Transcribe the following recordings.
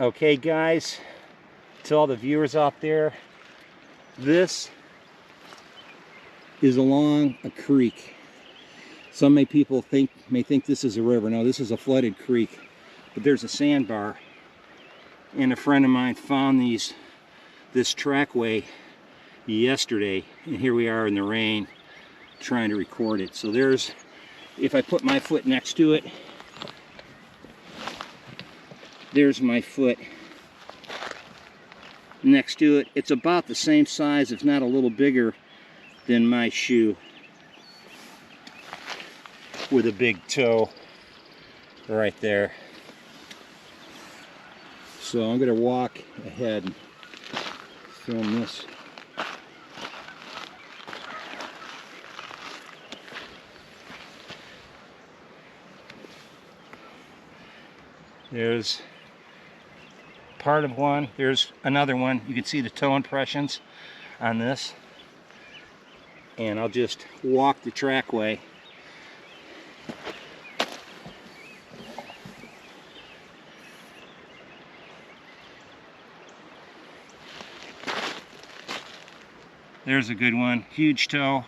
Okay guys, to all the viewers out there, this is along a creek. Some people may think this is a river. No, this is a flooded creek, but there's a sandbar, and a friend of mine found this trackway yesterday, and here we are in the rain trying to record it. So there's, if I put my foot next to it, there's my foot next to it. It's about the same size, if not a little bigger, than my shoe, with a big toe right there. So I'm going to walk ahead and film this. There's part of one, there's another one. You can see the toe impressions on this. And I'll just walk the trackway. There's a good one, huge toe.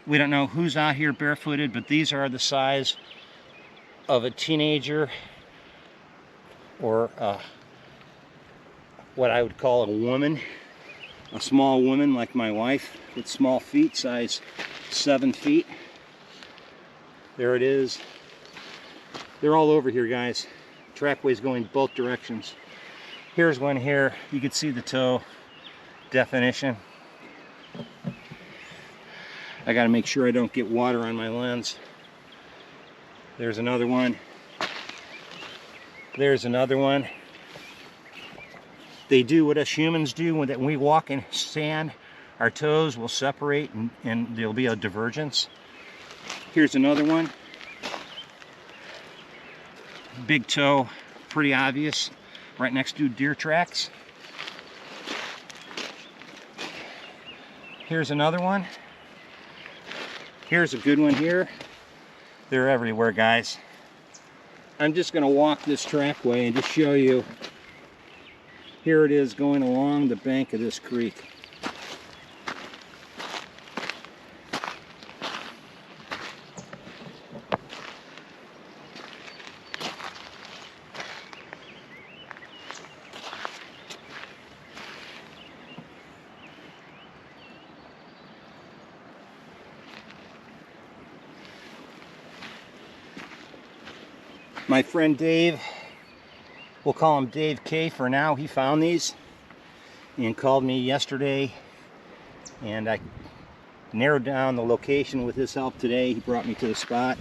We don't know who's out here barefooted, but these are the size of a teenager, or what I would call a woman, a small woman like my wife with small feet, size 7 feet. There it is. They're all over here, guys. Trackway's going both directions. Here's one here. You can see the toe definition. I got to make sure I don't get water on my lens. There's another one. There's another one. They do what us humans do when we walk in sand. Our toes will separate and there'll be a divergence. Here's another one. Big toe, pretty obvious, right next to deer tracks. Here's another one. Here's a good one here. They're everywhere, guys. I'm just going to walk this trackway and just show you. Here it is going along the bank of this creek. My friend Dave, we'll call him Dave K for now, he found these and called me yesterday, and I narrowed down the location with his help today. He brought me to the spot.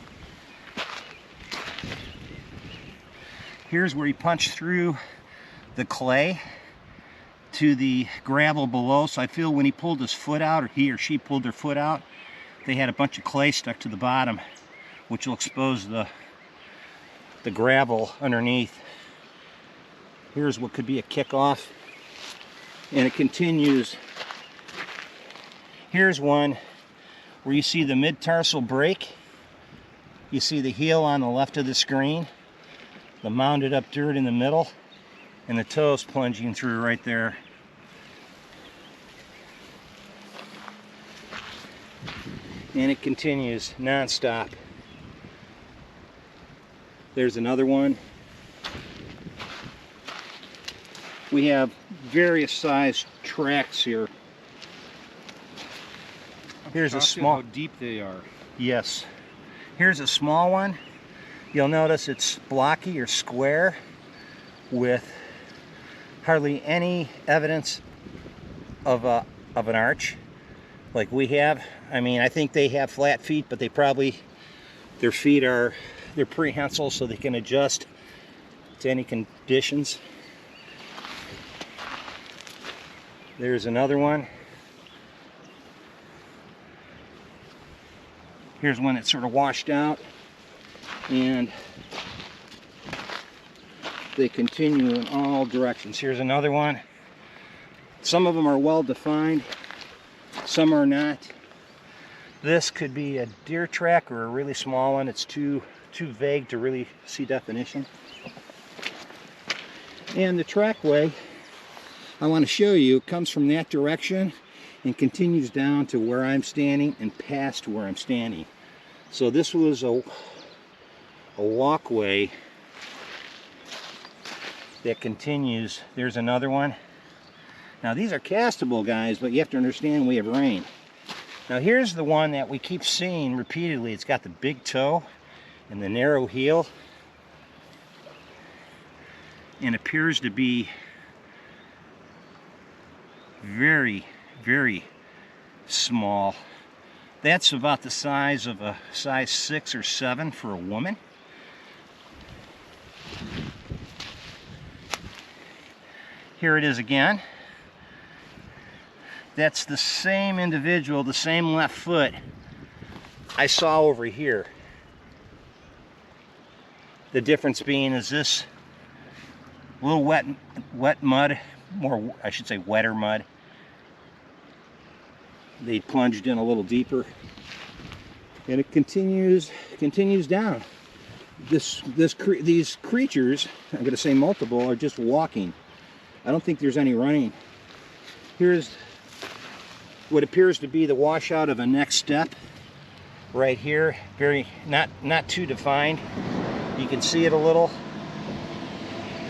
Here's where he punched through the clay to the gravel below. So I feel when he pulled his foot out, or he or she pulled their foot out, they had a bunch of clay stuck to the bottom, which will expose the gravel underneath. Here's what could be a kickoff, and it continues. Here's one where you see the mid-tarsal break. You see the heel on the left of the screen, the mounded up dirt in the middle, and the toes plunging through right there. And it continues non-stop. There's another one. We have various size tracks here. Here's a small. How deep they are. Yes. Here's a small one. You'll notice it's blocky or square with hardly any evidence of an arch like we have. I mean, I think they have flat feet, but they probably, their feet are, they're prehensile so they can adjust to any conditions. There's another one. Here's one that's sort of washed out, and they continue in all directions. Here's another one. Some of them are well defined, some are not. This could be a deer track or a really small one. It's too vague to really see definition. And the trackway, I want to show you, comes from that direction and continues down to where I'm standing and past where I'm standing. So this was a walkway that continues. There's another one. Now these are castable, guys, but you have to understand we have rain. Now here's the one that we keep seeing repeatedly. It's got the big toe and the narrow heel, and appears to be very, very small. That's about the size of a size 6 or 7 for a woman. Here it is again. That's the same individual, the same left foot I saw over here. The difference being is this a little wet mud, more, I should say wetter mud. They plunged in a little deeper, and it continues down. These creatures, I'm going to say multiple, are just walking. I don't think there's any running. Here's what appears to be the washout of a next step right here. Very not too defined. You can see it a little.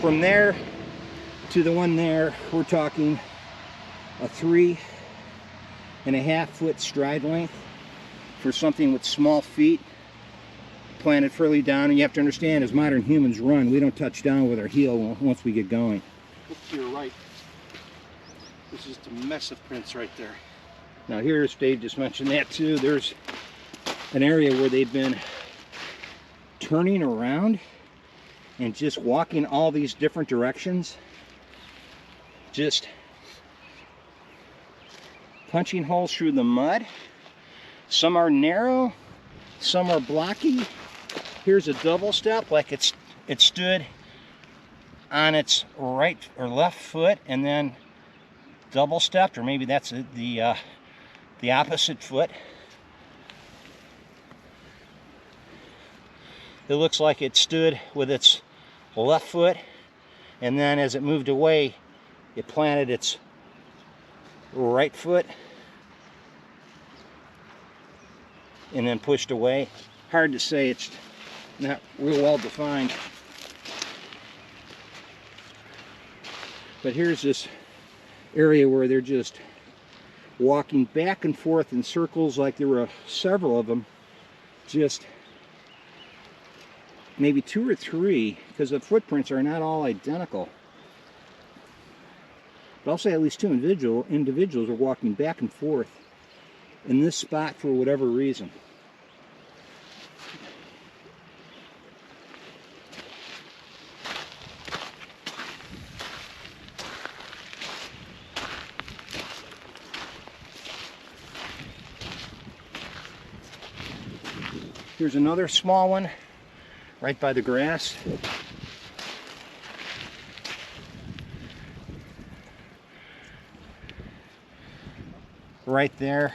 From there to the one there, we're talking a 3.5 foot stride length for something with small feet, planted fairly down. And you have to understand, as modern humans run, we don't touch down with our heel once we get going. Look to your right. This is just a mess of prints right there. Now here's, Dave just mentioned that too, there's an area where they've been turning around and just walking all these different directions, just punching holes through the mud. Some are narrow, some are blocky. Here's a double step, like it stood on its right or left foot and then double stepped, or maybe that's the opposite foot. It looks like it stood with its left foot, and then as it moved away, it planted its right foot and then pushed away. Hard to say, it's not real well defined. But here's this area where they're just walking back and forth in circles, like there were several of them, just maybe 2 or 3, because the footprints are not all identical. But I'll say at least 2 individuals are walking back and forth in this spot for whatever reason. Here's another small one right by the grass. Right there,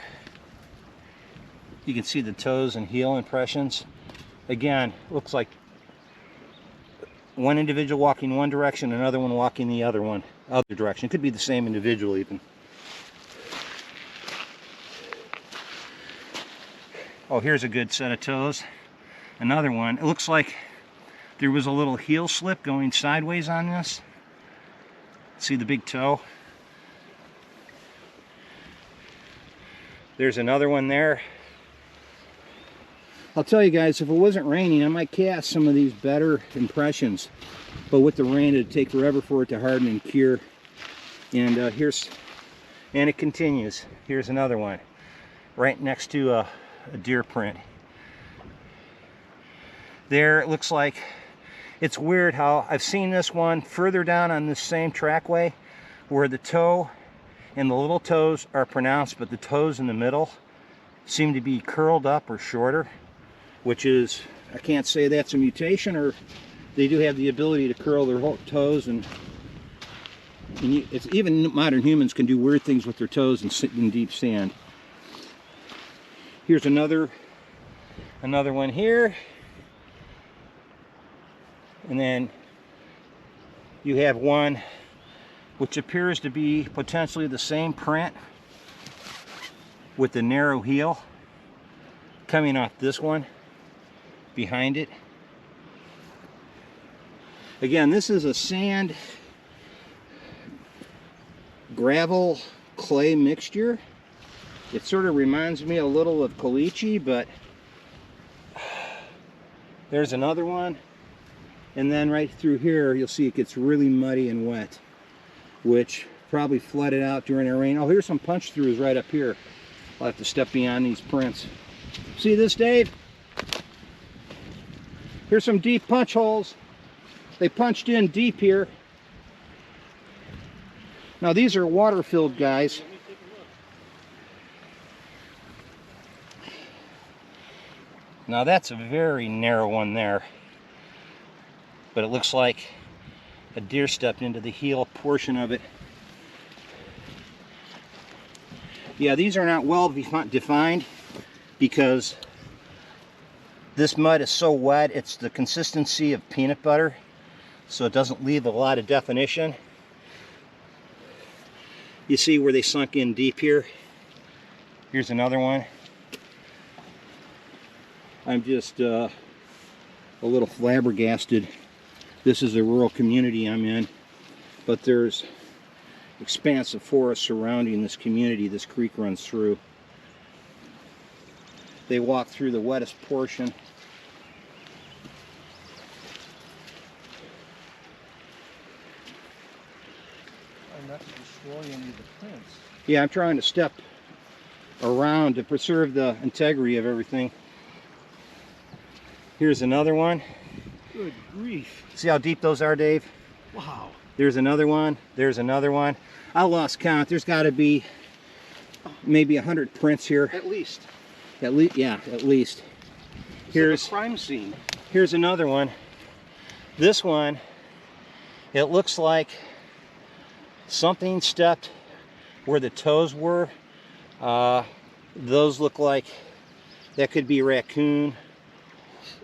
you can see the toes and heel impressions. Again, looks like one individual walking one direction, another one walking the other direction. It could be the same individual even. Oh, here's a good set of toes. Another one. It looks like there was a little heel slip going sideways on this. See the big toe? There's another one there. I'll tell you guys, if it wasn't raining, I might cast some of these better impressions. But with the rain, it'd take forever for it to harden and cure. And and it continues. Here's another one, right next to a deer print. There, it looks like, it's weird how I've seen this one further down on this same trackway where the toe and the little toes are pronounced, but the toes in the middle seem to be curled up or shorter, which is, I can't say that's a mutation, or they do have the ability to curl their whole toes, and it's, even modern humans can do weird things with their toes and sit in deep sand. Here's another one here, and then You have one which appears to be potentially the same print with the narrow heel coming off this one behind it. Again, this is a sand gravel clay mixture. It sort of reminds me a little of caliche, but there's another one. And then right through here, you'll see it gets really muddy and wet, which probably flooded out during the rain. Oh, here's some punch throughs right up here. I'll have to step beyond these prints. See this, Dave? Here's some deep punch holes. They punched in deep here. Now these are water-filled, guys. Now that's a very narrow one there. But it looks like a deer stepped into the heel portion of it. Yeah, these are not well defined because this mud is so wet, it's the consistency of peanut butter, so it doesn't leave a lot of definition. You see where they sunk in deep here? Here's another one. I'm just a little flabbergasted. This is a rural community I'm in, but there's expansive forest surrounding this community this creek runs through. They walk through the wettest portion. Not to destroy any of the prints. Yeah, I'm trying to step around to preserve the integrity of everything. Here's another one. Good grief. See how deep those are, Dave? Wow. There's another one. There's another one. I lost count. There's got to be maybe 100 prints here. At least. At least, yeah, at least. Here's a crime scene. Here's another one. This one, it looks like something stepped where the toes were. Those look like that could be raccoon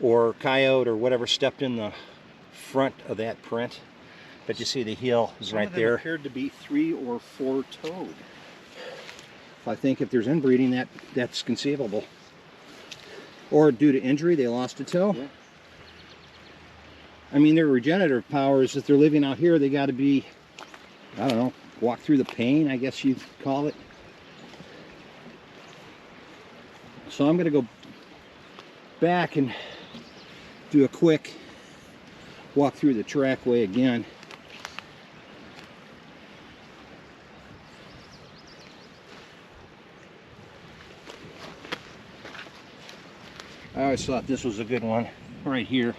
or coyote or whatever stepped in the front of that print. But you see the heel is right there. Some appeared to be 3 or 4 toed. I think if there's inbreeding, that's conceivable. Or due to injury, they lost a toe. Yeah. I mean, their regenerative powers, if they're living out here, they got to be, I don't know, walk through the pain, I guess you'd call it. So I'm going to go back and do a quick walk through the trackway again. I always thought this was a good one right here.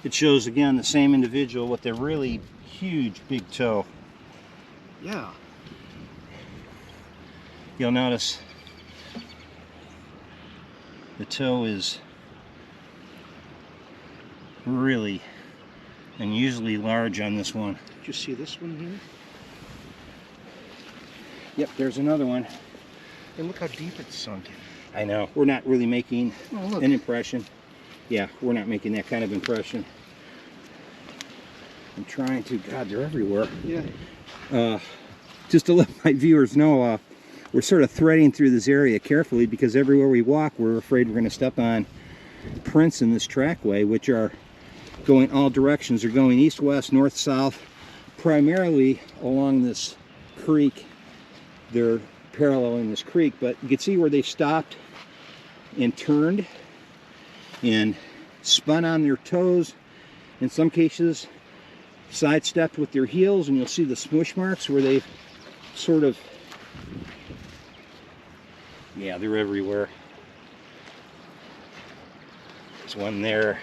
It shows again the same individual with a really huge big toe. Yeah. You'll notice the toe is really unusually large on this one. Did you see this one here? Yep, there's another one. And look how deep it's sunk in. I know. We're not really making Oh, an impression. Yeah, we're not making that kind of impression. I'm trying to, God, they're everywhere. Yeah. Just to let my viewers know, we're sort of threading through this area carefully because everywhere we walk, we're afraid we're going to step on prints in this trackway, which are going all directions. They're going east, west, north, south, primarily along this creek. They're paralleling this creek, but you can see where they stopped and turned and spun on their toes. In some cases, sidestepped with their heels, and you'll see the smoosh marks where they've sort of, yeah, they're everywhere. There's one there.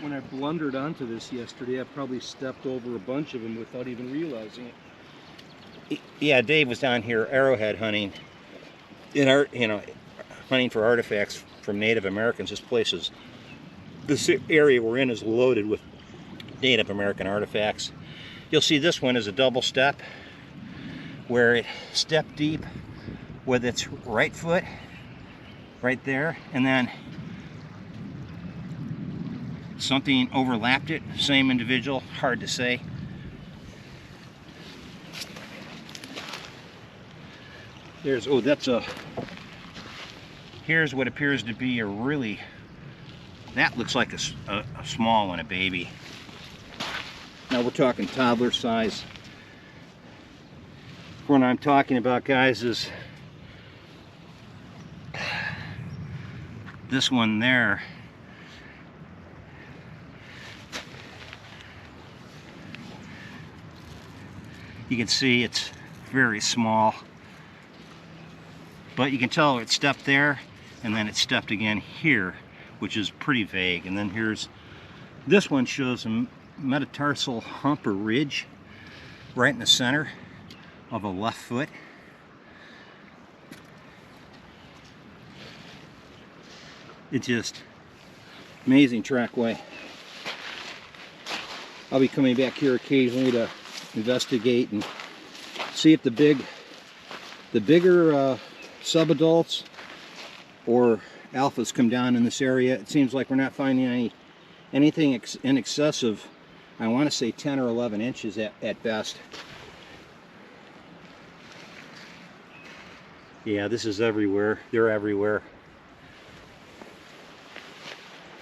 When I blundered onto this yesterday, I probably stepped over a bunch of them without even realizing it. Yeah, Dave was down here arrowhead hunting, hunting for artifacts from Native Americans. This area we're in is loaded with Native American artifacts. You'll see this one is a double step where it stepped deep with its right foot right there, and then something overlapped it. Same individual, hard to say. There's, oh, that's a, here's what appears to be a really, that looks like a small one, a baby. Now we're talking toddler size. What I'm talking about, guys, is this one there. You can see it's very small, but you can tell it stepped there and then it stepped again here, which is pretty vague. And then here's, this one shows a metatarsal hump or ridge right in the center of a left foot. It's just amazing trackway. I'll be coming back here occasionally to investigate and see if the bigger subadults or alphas come down in this area. It seems like we're not finding anything in excess of, I want to say 10 or 11 inches at best. Yeah, this is everywhere. They're everywhere.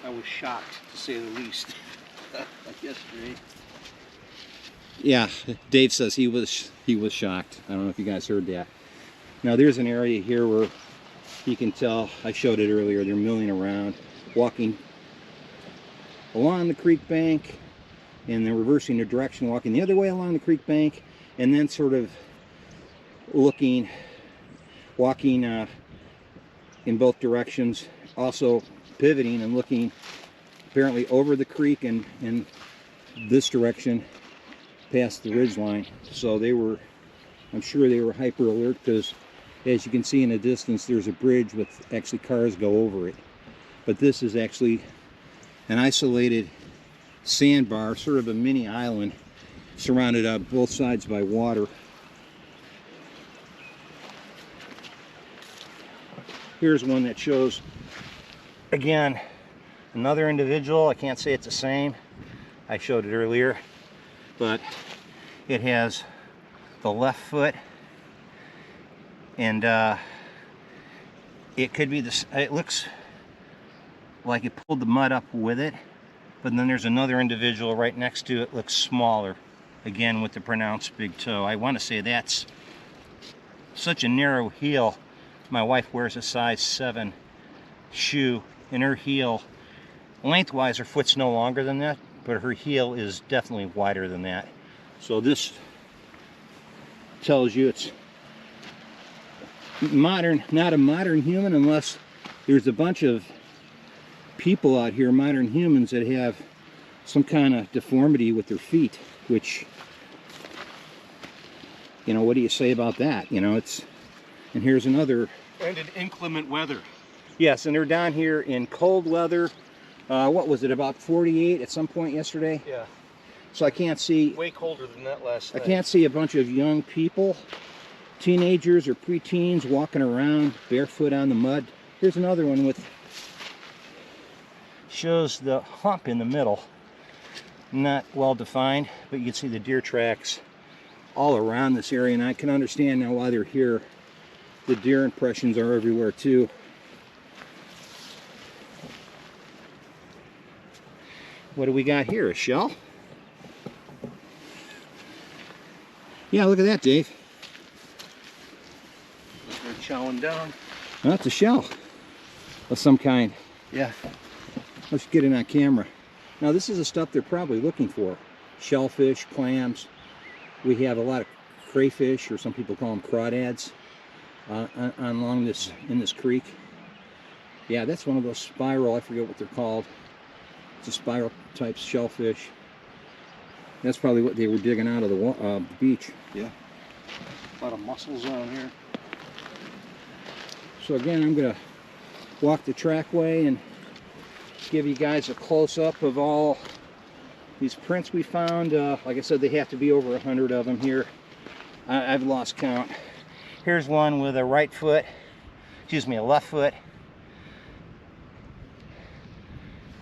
I was shocked, to say the least, like yesterday. Yeah, Dave says he was shocked. I don't know if you guys heard that. Now there's an area here where you can tell, I showed it earlier, they're milling around, walking along the creek bank, and then reversing their direction, walking the other way along the creek bank, and then sort of walking in both directions, also pivoting and looking apparently over the creek and in this direction past the ridge line. So they were, I'm sure they were hyper alert, because as you can see in the distance there's a bridge with actually cars go over it. But this is actually an isolated sandbar, sort of a mini island, surrounded on both sides by water. Here's one that shows, again, another individual. I can't say it's the same. I showed it earlier, but it has the left foot, and it could be this. It looks like it pulled the mud up with it, but then there's another individual right next to it, looks smaller, again with the pronounced big toe. I want to say that's such a narrow heel. My wife wears a size 7 shoe, and her heel, lengthwise, her foot's no longer than that, but her heel is definitely wider than that. So this tells you it's modern, not a modern human, unless there's a bunch of people out here, modern humans, that have some kind of deformity with their feet, which, you know, what do you say about that? You know, it's, and here's another. And in inclement weather. Yes, and they're down here in cold weather. What was it, about 48 at some point yesterday? Yeah. So I can't see. Way colder than that last night. I can't see a bunch of young people, teenagers or preteens, walking around barefoot on the mud. Here's another one with, shows the hump in the middle. Not well defined, but you can see the deer tracks all around this area, and I can understand now why they're here. The deer impressions are everywhere too. What do we got here? A shell? Yeah, look at that, Dave. They're chowing down. Well, that's a shell of some kind. Yeah. Let's get it on camera. Now this is the stuff they're probably looking for. Shellfish, clams. We have a lot of crayfish, or some people call them crawdads, along this, in this creek. Yeah, that's one of those spiral, I forget what they're called. It's a spiral type shellfish. That's probably what they were digging out of the beach. Yeah. A lot of mussels on here. So again, I'm going to walk the trackway and give you guys a close-up of all these prints we found. Like I said, they have to be over 100 of them here. I've lost count. Here's one with a right foot, excuse me, a left foot.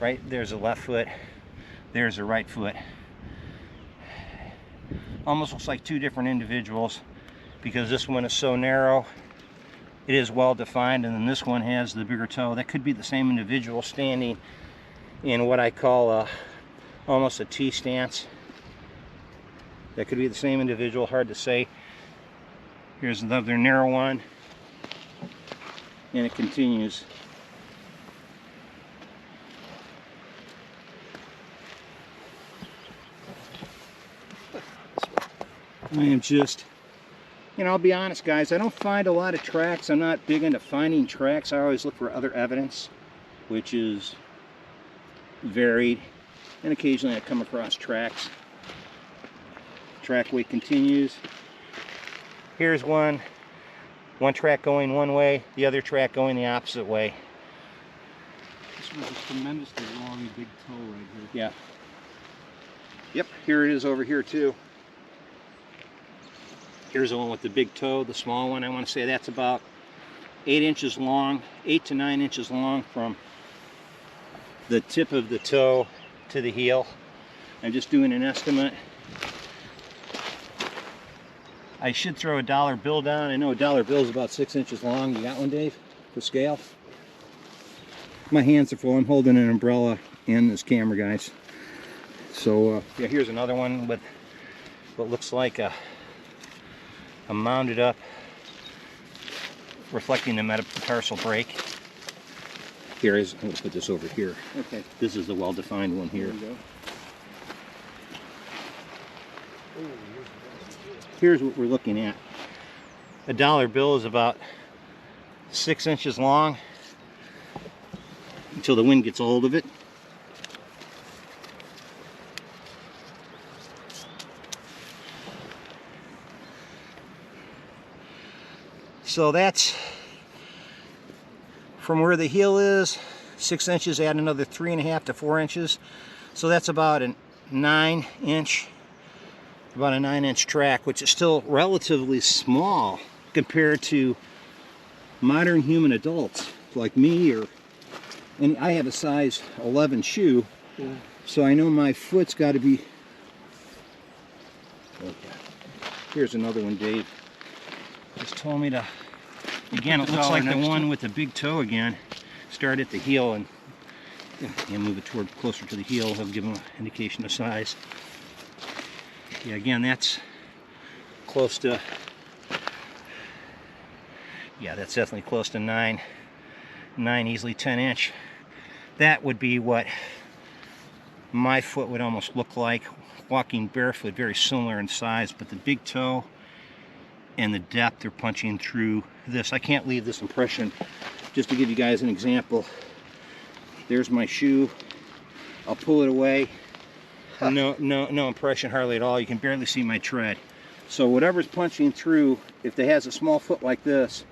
Right there's a left foot, there's a right foot. Almost looks like two different individuals, because this one is so narrow, it is well defined, and then this one has the bigger toe. That could be the same individual standing in what I call almost a T stance. That could be the same individual, hard to say. Here's another narrow one, and it continues. I am just, you know, I'll be honest guys, I don't find a lot of tracks. I'm not big into finding tracks. I always look for other evidence, which is varied, and occasionally I come across tracks. Trackway continues. Here's one track going one way, the other track going the opposite way. This one's a tremendously long big toe right here. Yeah. Yep, here it is over here too. Here's the one with the big toe, the small one. I want to say that's about 8 inches long, 8 to 9 inches long from the tip of the toe to the heel. I'm just doing an estimate. I should throw a dollar bill down. I know a dollar bill is about 6 inches long. You got one, Dave, for scale? My hands are full. I'm holding an umbrella and this camera, guys. So yeah, here's another one with what looks like a mounded up, reflecting the metatarsal break. Here is, I'm going to put this over here. Okay. This is the well-defined one here. There you go. Here's what we're looking at. A dollar bill is about 6 inches long until the wind gets a hold of it. So that's from where the heel is, 6 inches, add another 3.5 to 4 inches. So that's about a 9-inch track, which is still relatively small compared to modern human adults like me, and I have a size 11 shoe, yeah. So I know my foot's got to be. Okay. Here's another one, Dave. Just told me to. Again, it looks like the one with the big toe again. Start at the heel and move it toward closer to the heel. He'll give them an indication of size. Yeah, again, that's close to, yeah, that's definitely close to 9, easily 10 inch. That would be what my foot would almost look like walking barefoot, very similar in size, but the big toe and the depth are punching through this. I can't leave this impression. Just to give you guys an example, there's my shoe. I'll pull it away. No impression hardly at all. You can barely see my tread. So whatever's punching through, if they has a small foot like this,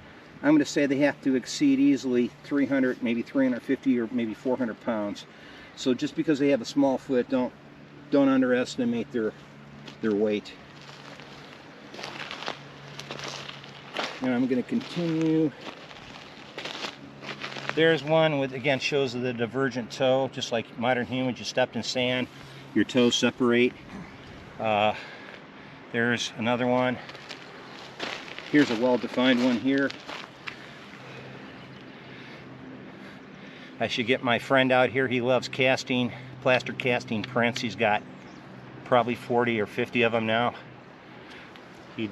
I'm going to say they have to exceed easily 300, maybe 350, or maybe 400 pounds. So just because they have a small foot, don't underestimate their weight. And I'm going to continue. There's one with, again, shows the divergent toe, just like modern humans. You stepped in sand, your toes separate. There's another one. Here's a well-defined one here. I should get my friend out here. He loves casting, plaster casting prints. He's got probably 40 or 50 of them now. He'd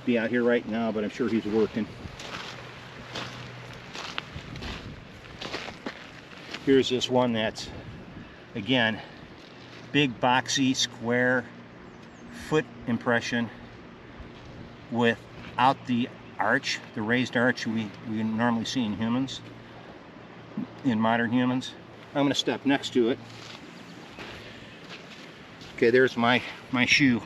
be out here right now, but I'm sure he's working. Here's this one that's, again, big, boxy, square foot impression without the arch, the raised arch we normally see in humans, in modern humans. I'm going to step next to it. Okay, there's my shoe.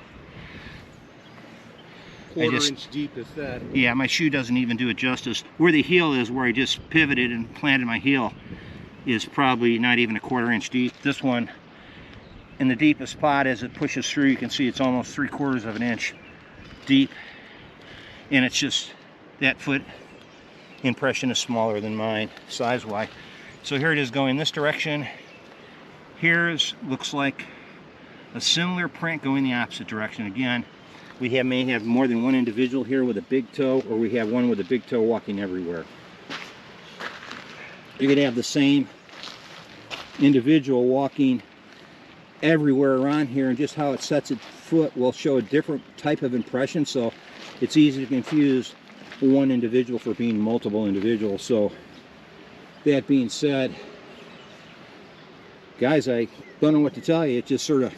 Quarter-inch deep is that. Yeah, my shoe doesn't even do it justice. Where the heel is, where I just pivoted and planted my heel, is probably not even a 1/4 inch deep. This one, in the deepest spot, as it pushes through, you can see it's almost 3/4 of an inch deep. And it's just, that foot impression is smaller than mine, size-wise. So here it is going this direction, Here's, looks like a similar print going the opposite direction. Again, we may have more than one individual here with a big toe, or we have one with a big toe walking everywhere. You're going to have the same individual walking everywhere around here, and just how it sets its foot will show a different type of impression, so it's easy to confuse one individual for being multiple individuals. So that being said, guys, I don't know what to tell you. It's just sort of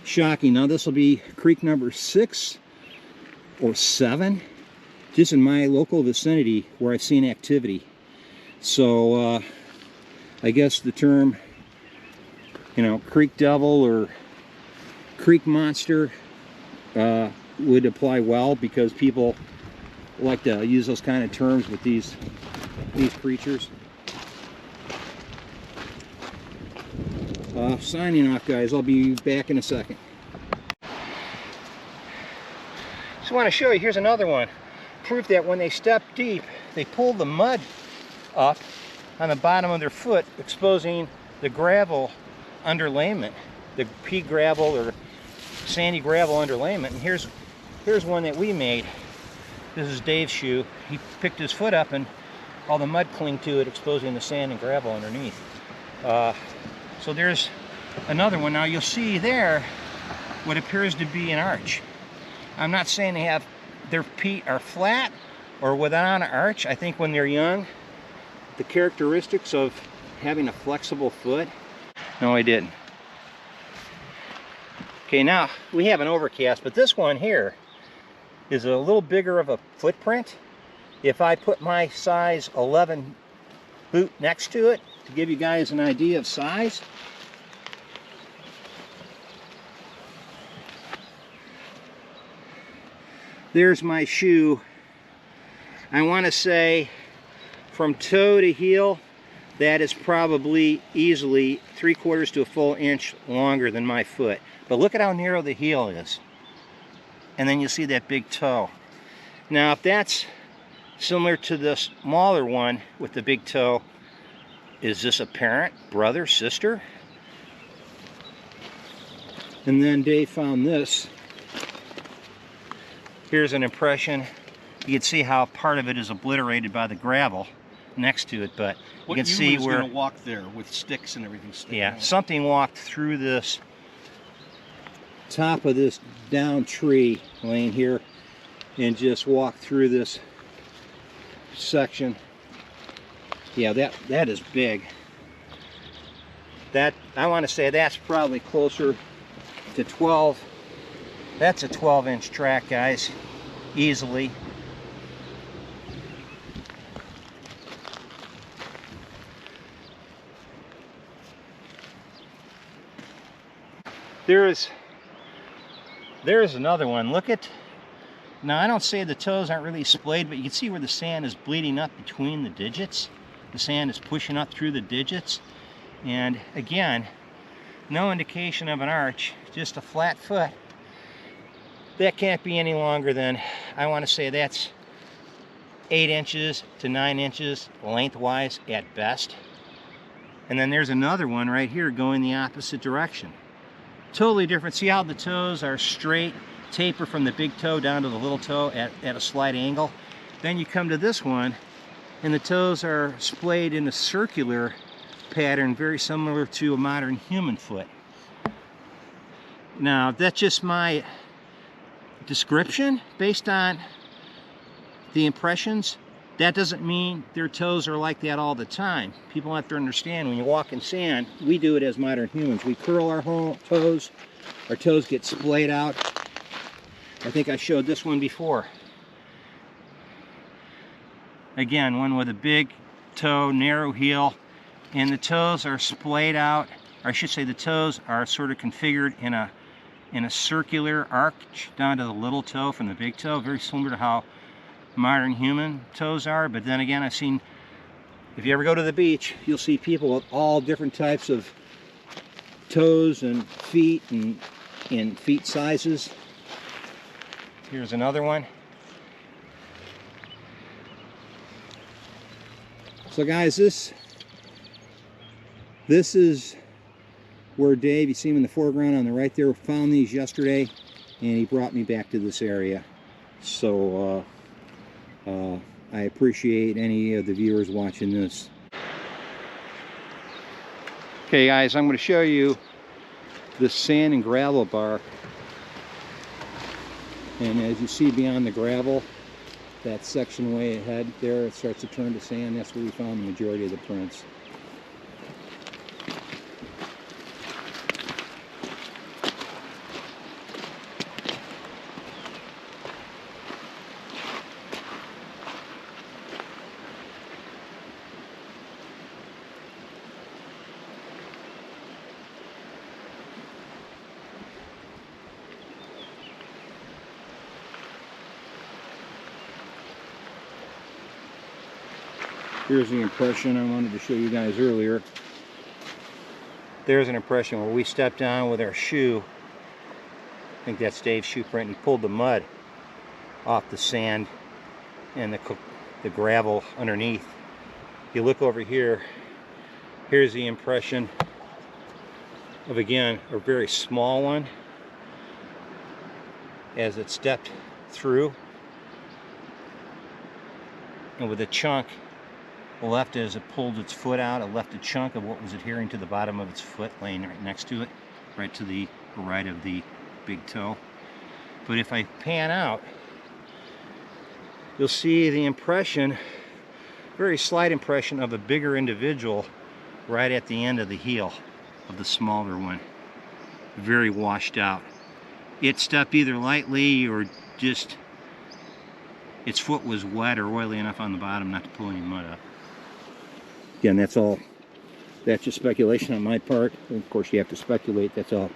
shocking. Now this will be creek number 6 or 7 just in my local vicinity where I've seen activity. So I guess the term, you know, creek devil or creek monster would apply well, because people like to use those kind of terms with these creatures. Signing off, guys. I'll be back in a second. Just want to show you, here's another one. Proof that when they step deep, they pull the mud up on the bottom of their foot, exposing the gravel underlayment, the pea gravel or sandy gravel underlayment. And here's one that we made. This is Dave's shoe. He picked his foot up and all the mud clinged to it, exposing the sand and gravel underneath. So there's another one. Now you'll see there what appears to be an arch. I'm not saying they have their feet are flat or without an arch. I think when they're young, the characteristics of having a flexible foot. No, I didn't. Okay, now we have an overcast, but this one here is a little bigger of a footprint. If I put my size 11 boot next to it to give you guys an idea of size, there's my shoe. I want to say from toe to heel, that is probably easily 3/4 to a full inch longer than my foot. But look at how narrow the heel is. And then you see that big toe. Now if that's similar to the smaller one with the big toe, is this a parent, brother, sister? And then Dave found this. Here's an impression. You can see how part of it is obliterated by the gravel next to it, but you can see where going to walk there with sticks and everything sticking out. Something walked through this top of this down tree laying here and just walked through this section. Yeah, that is big. That, I want to say that's probably closer to 12. That's a 12-inch track, guys, easily. There's another one. Look at, now I don't say the toes aren't really splayed, but you can see where the sand is bleeding up between the digits. The sand is pushing up through the digits. And again, no indication of an arch, just a flat foot. That can't be any longer than, I want to say that's 8 inches to 9 inches lengthwise at best. And then there's another one right here going the opposite direction. Totally different. See how the toes are straight, taper from the big toe down to the little toe at a slight angle. Then you come to this one and the toes are splayed in a circular pattern, very similar to a modern human foot. Now that's just my description based on the impressions. That doesn't mean their toes are like that all the time. People have to understand, when you walk in sand, we do it as modern humans. We curl our toes get splayed out. I think I showed this one before. Again, one with a big toe, narrow heel, and the toes are splayed out, or I should say the toes are sort of configured in a circular arch down to the little toe from the big toe, very similar to how modern human toes are. But then again, I've seen, if you ever go to the beach, you'll see people with all different types of toes and feet and feet sizes. Here's another one. So guys, this is where Dave, you see him in the foreground on the right there, found these yesterday, and he brought me back to this area. So I appreciate any of the viewers watching this. Okay guys, I'm going to show you this sand and gravel bar. And as you see beyond the gravel, that section way ahead there, it starts to turn to sand. That's where we found the majority of the prints. Here's the impression I wanted to show you guys earlier. There's an impression where we stepped on with our shoe. I think that's Dave's shoe print. And he pulled the mud off the sand and the gravel underneath. If you look over here, here's the impression of, again, a very small one as it stepped through. And with a chunk left as it pulled its foot out, it left a chunk of what was adhering to the bottom of its foot laying right next to it, right to the right of the big toe. But if I pan out, you'll see the impression, very slight impression of a bigger individual right at the end of the heel of the smaller one. Very washed out. It stepped either lightly or just its foot was wet or oily enough on the bottom not to pull any mud up. Again, that's all. That's just speculation on my part. Of course, you have to speculate. That's all.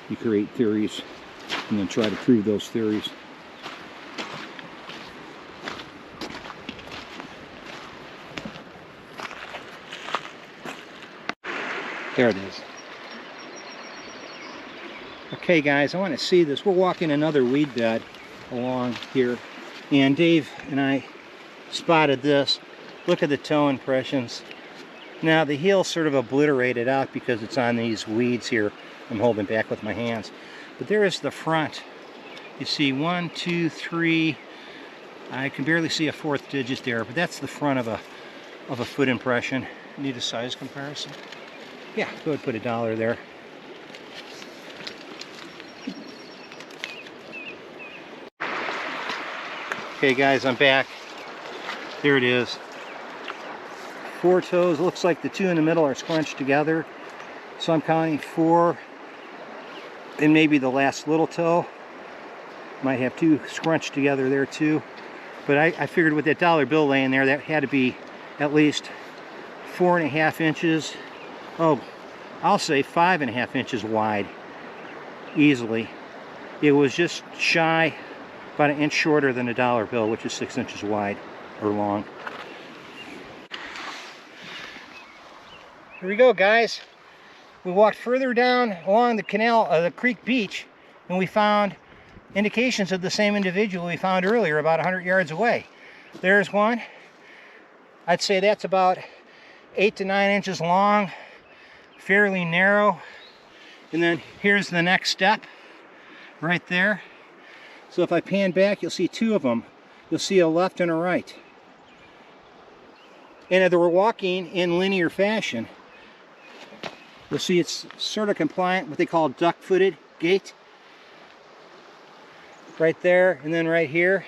You create theories and then try to prove those theories. There it is. Okay, guys, I want to see this. We're walking another weed bed along here, and Dave and I spotted this. Look at the toe impressions. Now the heel's sort of obliterated out because it's on these weeds here I'm holding back with my hands. But there is the front. You see 1, 2, 3. I can barely see a fourth digit there, but that's the front of a foot impression. Need a size comparison? Yeah, go ahead and put $1 there. Okay guys, I'm back. There it is. 4 toes. Looks like the 2 in the middle are scrunched together. So I'm counting 4, and maybe the last little toe might have 2 scrunched together there too. But I figured with that dollar bill laying there, that had to be at least 4.5 inches. Oh, I'll say 5.5 inches wide, easily. It was just shy, about 1 inch shorter than a dollar bill, which is 6 inches wide or long. Here we go, guys. We walked further down along the canal, the creek beach, and we found indications of the same individual we found earlier about 100 yards away. There's one. I'd say that's about 8 to 9 inches long, fairly narrow. And then here's the next step right there. So if I pan back, you'll see 2 of them. You'll see a left and a right. And they were walking in linear fashion. You'll see it's sort of compliant, what they call duck-footed gait. Right there, and then right here.